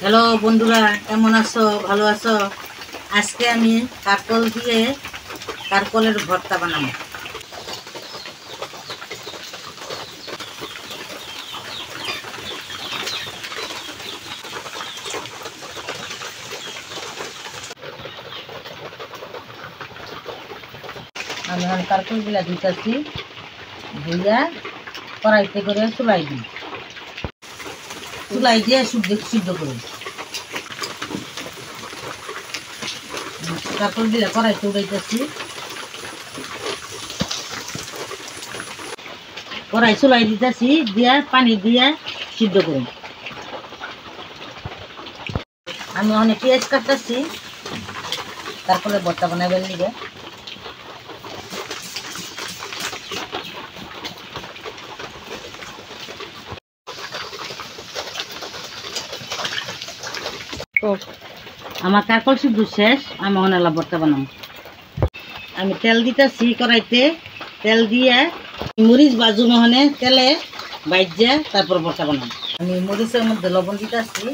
Hello বন্ধুরা, কেমন আছো? ভালো আছো? আজকে আমি কারকল দিয়ে কারকলের ভর্তা বানাবো। আমি এখন কারকলগুলা ধুইতেছি, ধুইয়া কড়াইতে করে চুলাই দিই, চুলাই দিয়ে সিদ্ধ করি। কারকলগুলা কড়াইতে উড়াইতেছি, কড়াই চুলাই দিতেছি, দিয়া পানি দিয়া সিদ্ধ করি। আমি অনেক পেঁয়াজ কাটতেছি তারপরে ভর্তা বানাবেন লিগে। তো আমার কারকল সিদ্ধ শেষ, আমি অনেলা ভর্তা বানাবো। আমি তেল দিতেছি কড়াইতে, তেল দিয়ে মরিচ বাজু নহনে তেলে বাইজা তারপর ভর্তা বানাবো। আমি মরিচের মধ্যে লবণ দিতেছি,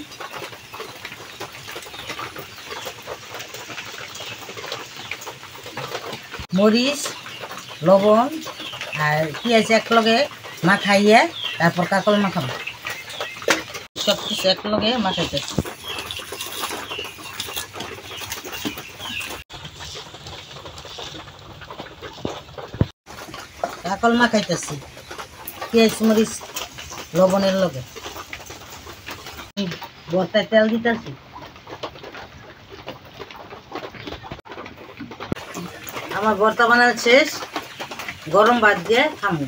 মরিচ লবণ আর পেঁয়াজ একলগে মাখাইয়া তারপর কারকল মাখাবো। সব কিছু একলগে মাখাইতেছি। কারকল মাখাইতেছি পেঁয়াজ মরিচ লবণের লগে। ভর্তায় তেল দিতেছি। আমার ভর্তা বানানো শেষ, গরম ভাত দিয়ে খামু।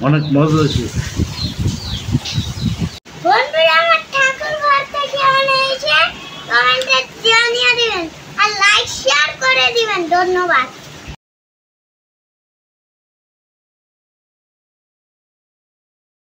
অনেক মজা হয়েছে। বন্ধুরা, আমার ঠাকুর ভর্তা কেমন হয়েছে কমেন্টে জানিয়ে দিবেন আর লাইক শেয়ার করে দিবেন। ধন্যবাদ।